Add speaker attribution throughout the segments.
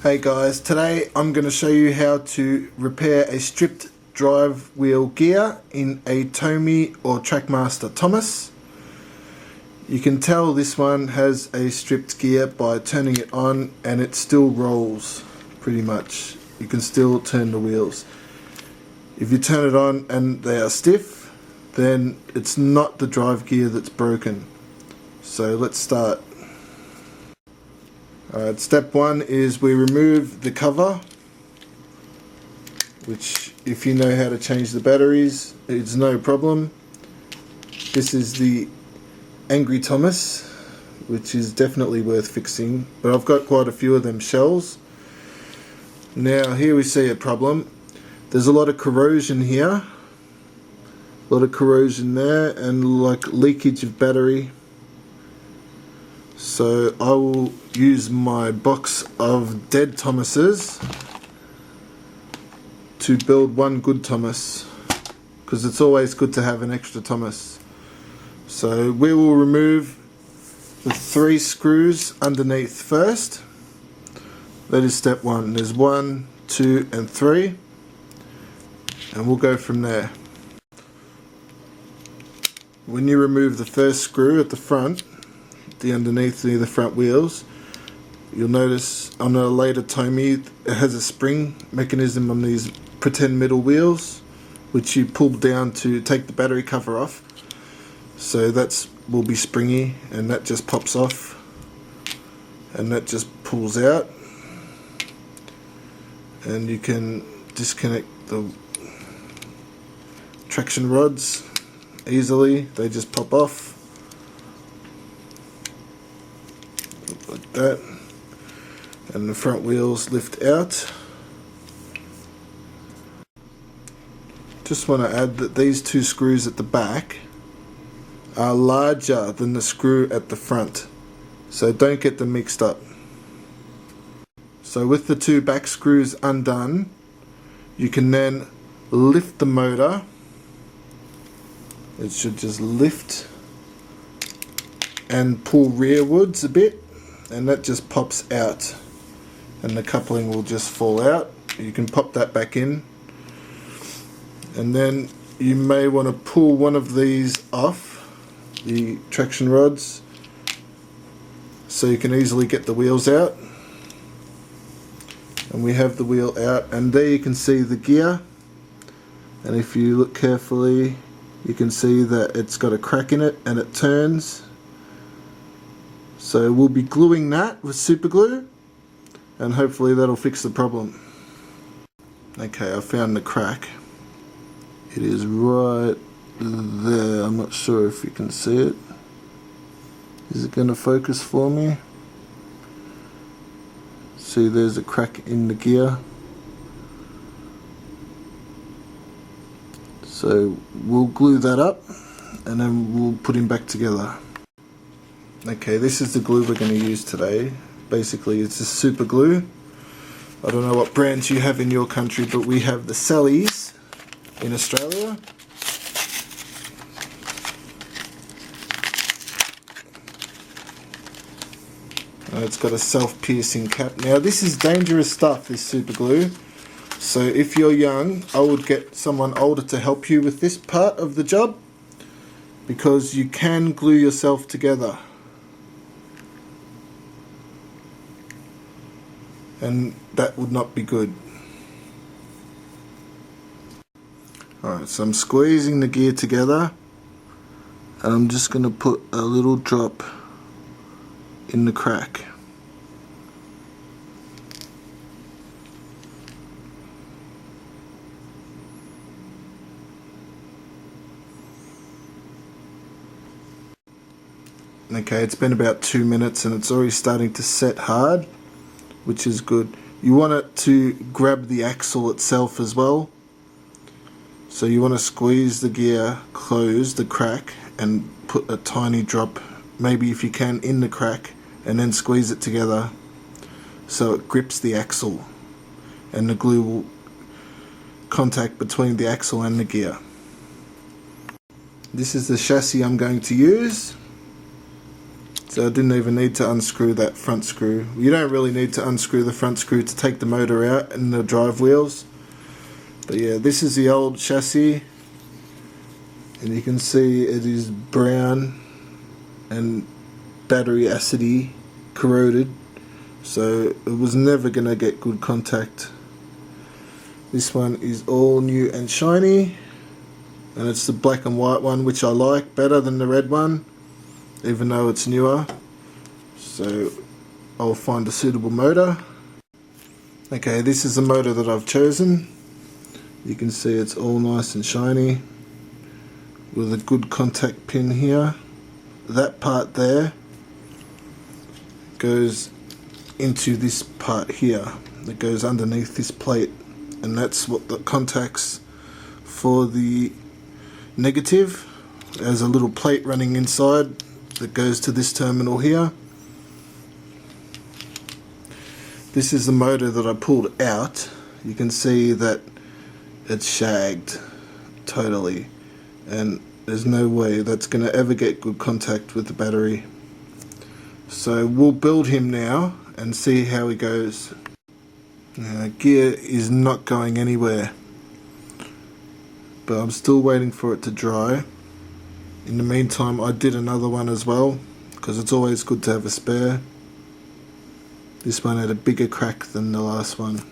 Speaker 1: Hey guys, today I'm going to show you how to repair a stripped drive wheel gear in a TOMY or Trackmaster Thomas. You can tell this one has a stripped gear by turning it on and it still rolls pretty much. You can still turn the wheels. If you turn it on and they are stiff, then it's not the drive gear that's broken. So let's start. Alright, step one is we remove the cover, which if you know how to change the batteries, it's no problem. This is the Angry Thomas, which is definitely worth fixing, but I've got quite a few of them shells. Now here we see a problem. There's a lot of corrosion here, a lot of corrosion there, and like leakage of battery. So I will use my box of dead Thomases to build one good Thomas, because it's always good to have an extra Thomas. So we will remove the 3 screws underneath first. That is step one. There's 1, 2 and 3, and we'll go from there. When you remove the first screw at the front, the underneath near the front wheels, you'll notice on a later TOMY it has a spring mechanism on these pretend middle wheels, which you pull down to take the battery cover off. So that will be springy, and that just pops off and that just pulls out, and you can disconnect the traction rods easily. They just pop off like that, and the front wheels lift out. Just want to add that these 2 screws at the back are larger than the screw at the front, so don't get them mixed up. So with the 2 back screws undone, you can then lift the motor. It should just lift and pull rearwards a bit, and that just pops out, and the coupling will just fall out. You can pop that back in, and then you may want to pull one of these off the traction rods so you can easily get the wheels out. And we have the wheel out, and there you can see the gear, and if you look carefully you can see that it's got a crack in it and it turns. So we'll be gluing that with super glue, and hopefully that'll fix the problem. Okay, I found the crack. It is right there. I'm not sure if you can see it. Is it going to focus for me? See, there's a crack in the gear. So we'll glue that up and then we'll put him back together. Okay, this is the glue we're going to use today. Basically it's a super glue. I don't know what brands you have in your country, but we have the Sally's in Australia. It's got a self-piercing cap. Now this is dangerous stuff, this super glue. So if you're young, I would get someone older to help you with this part of the job, because you can glue yourself together. And that would not be good. Alright, so I'm squeezing the gear together, and I'm just going to put a little drop in the crack. Okay, it's been about 2 minutes and it's already starting to set hard, which is good. You want it to grab the axle itself as well. So you want to squeeze the gear, close the crack, and put a tiny drop, maybe if you can, in the crack, and then squeeze it together so it grips the axle, and the glue will contact between the axle and the gear. This is the chassis I'm going to use. So I didn't even need to unscrew that front screw. You don't really need to unscrew the front screw to take the motor out and the drive wheels. But yeah, this is the old chassis, and you can see it is brown and battery acidy, corroded, so it was never going to get good contact. This one is all new and shiny, and it's the black and white one, which I like better than the red one, even though it's newer. So I'll find a suitable motor. Okay, this is the motor that I've chosen. You can see it's all nice and shiny with a good contact pin here. That part there goes into this part here that goes underneath this plate, and that's what the contacts for the negative. There's a little plate running inside that goes to this terminal here. This is the motor that I pulled out. You can see that it's shagged totally, and there's no way that's going to ever get good contact with the battery. So we'll build him now and see how he goes. Now, gear is not going anywhere, but I'm still waiting for it to dry. In the meantime, I did another one as well, because it's always good to have a spare. This one had a bigger crack than the last one.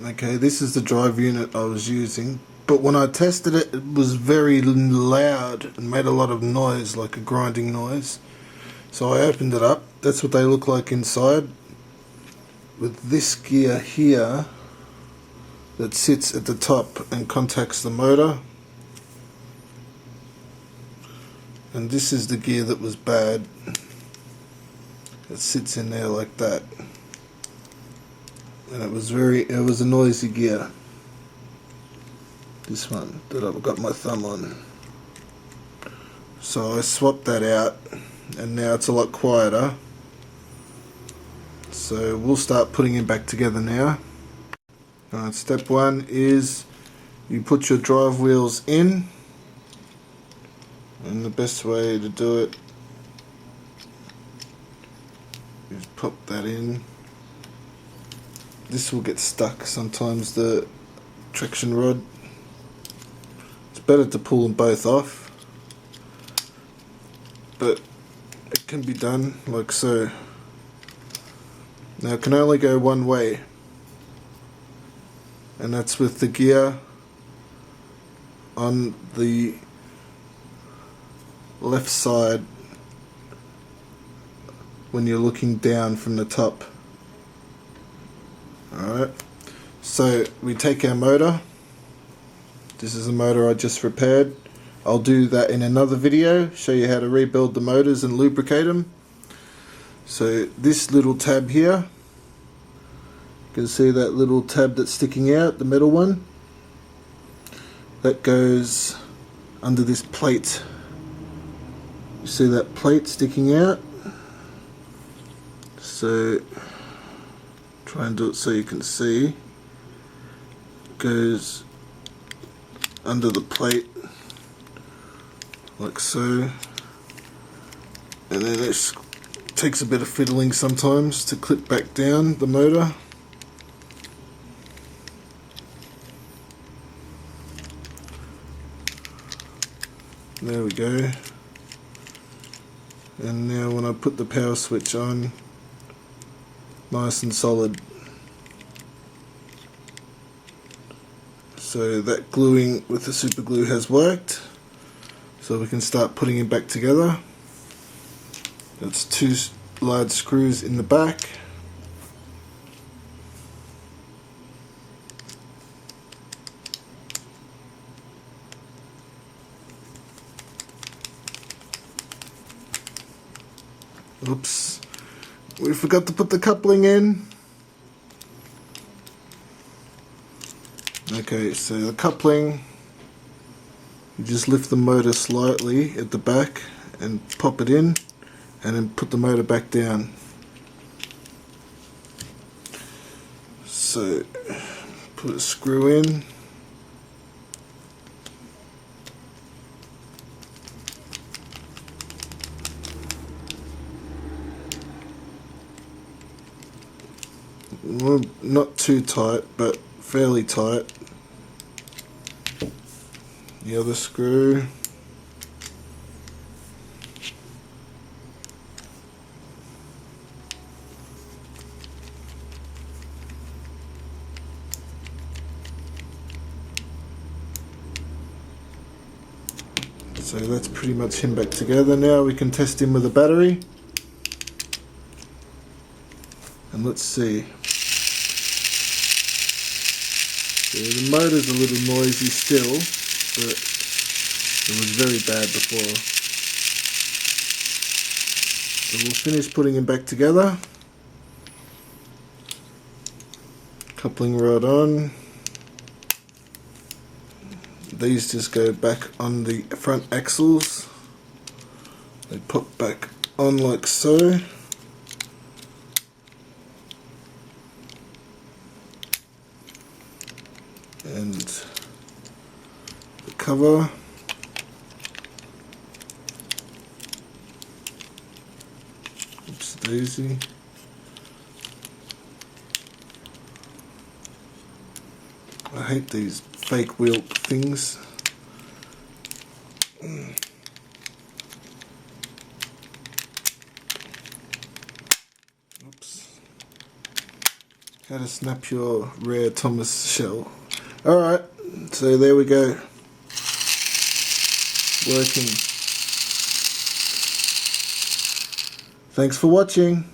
Speaker 1: Okay, this is the drive unit I was using, but when I tested it, it was very loud and made a lot of noise, like a grinding noise. So I opened it up. That's what they look like inside, with this gear here that sits at the top and contacts the motor. And this is the gear that was bad. It sits in there like that. And it was a noisy gear. This one that I've got my thumb on. So I swapped that out, and now it's a lot quieter. So we'll start putting him back together now. Alright, step one is you put your drive wheels in, and the best way to do it is pop that in. This will get stuck sometimes, the traction rod. It's better to pull them both off, but it can be done like so. Now it can only go one way, and that's with the gear on the left side when you're looking down from the top. Alright, so we take our motor. This is the motor I just repaired. I'll do that in another video, show you how to rebuild the motors and lubricate them. So this little tab here, you can see that little tab that's sticking out, the metal one, that goes under this plate. You see that plate sticking out? So try and do it so you can see. It goes under the plate like so, and then it takes a bit of fiddling sometimes to clip back down the motor. There we go. And now when I put the power switch on, nice and solid. So that gluing with the super glue has worked, so we can start putting it back together. That's two large screws in the back. Oops, we forgot to put the coupling in. Okay, so the coupling, you just lift the motor slightly at the back and pop it in, and then put the motor back down. So put a screw in. Well, not too tight, but fairly tight. The other screw. So that's pretty much him back together. Now we can test him with a battery. And let's see. So the motor's a little noisy still, but it was very bad before. So we'll finish putting him back together. Coupling rod on. These just go back on the front axles. They pop back on like so. And the cover. Oops, daisy. I hate these fake wheel things. Oops. How to snap your rare Thomas shell. Alright, so there we go. Working. Thanks for watching.